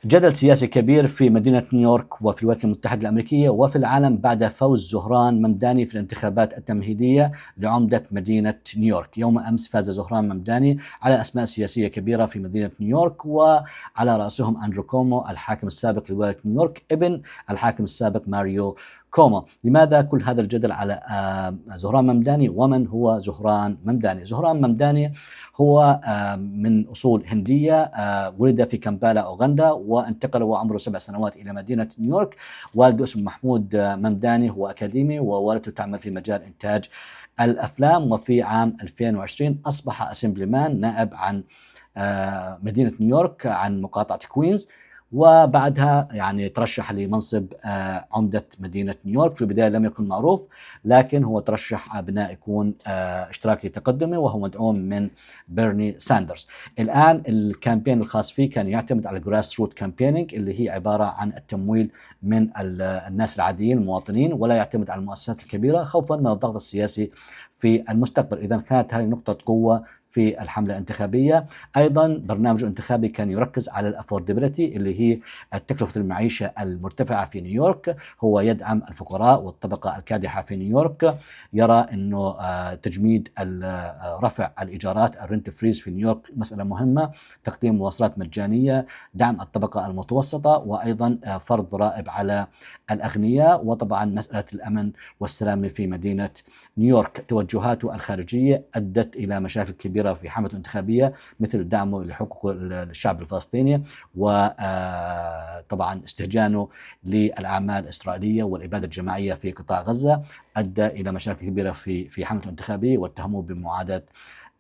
جدل سياسي كبير في مدينة نيويورك وفي الولايات المتحدة الأمريكية وفي العالم بعد فوز زهران ممداني في الانتخابات التمهيدية لعمدة مدينة نيويورك. يوم أمس فاز زهران ممداني على أسماء سياسية كبيرة في مدينة نيويورك، وعلى رأسهم أندرو كومو الحاكم السابق لولاية نيويورك ابن الحاكم السابق ماريو كومو. لماذا كل هذا الجدل على زهران ممداني؟ ومن هو زهران ممداني؟ زهران ممداني هو من أصول هندية، ولد في كامبالا أوغندا، وانتقل وعمره 7 سنوات إلى مدينة نيويورك. والده اسمه محمود ممداني، هو أكاديمي، ووالدته تعمل في مجال إنتاج الأفلام. وفي عام 2020 أصبح أسمبلمان، نائب عن مدينة نيويورك، عن مقاطعة كوينز. وبعدها يعني ترشح لمنصب عمدة مدينة نيويورك. في البداية لم يكن معروف، لكن هو ترشح بناء يكون اشتراكي تقدمي، وهو مدعوم من بيرني ساندرز. الآن الكامبين الخاص فيه كان يعتمد على جراس روت كامبينينج، اللي هي عبارة عن التمويل من الناس العاديين المواطنين، ولا يعتمد على المؤسسات الكبيرة خوفا من الضغط السياسي في المستقبل. إذا كانت هذه نقطة قوة في الحملة الانتخابية. أيضا برنامج انتخابي كان يركز على الأفوردبيلتي، اللي هي تكلفة المعيشة المرتفعة في نيويورك. هو يدعم الفقراء والطبقة الكادحة في نيويورك، يرى أنه تجميد رفع الإيجارات، الرنت فريز في نيويورك مسألة مهمة، تقديم مواصلات مجانية، دعم الطبقة المتوسطة، وأيضا فرض ضرائب على الأغنياء، وطبعا مسألة الأمن والسلام في مدينة نيويورك. توجهاته الخارجية أدت إلى مشاكل كبيرة في حملة انتخابية، مثل دعمه لحقوق الشعب الفلسطيني، وطبعا استهجانه للأعمال الإسرائيلية والإبادة الجماعية في قطاع غزة، أدى إلى مشاكل كبيرة في حملة الانتخابية، واتهموه بمعاداة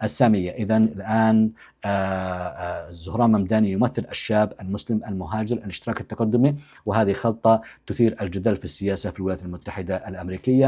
السامية. إذا الآن زهران ممداني يمثل الشاب المسلم المهاجر الاشتراك التقدمي، وهذه خلطة تثير الجدل في السياسة في الولايات المتحدة الأمريكية.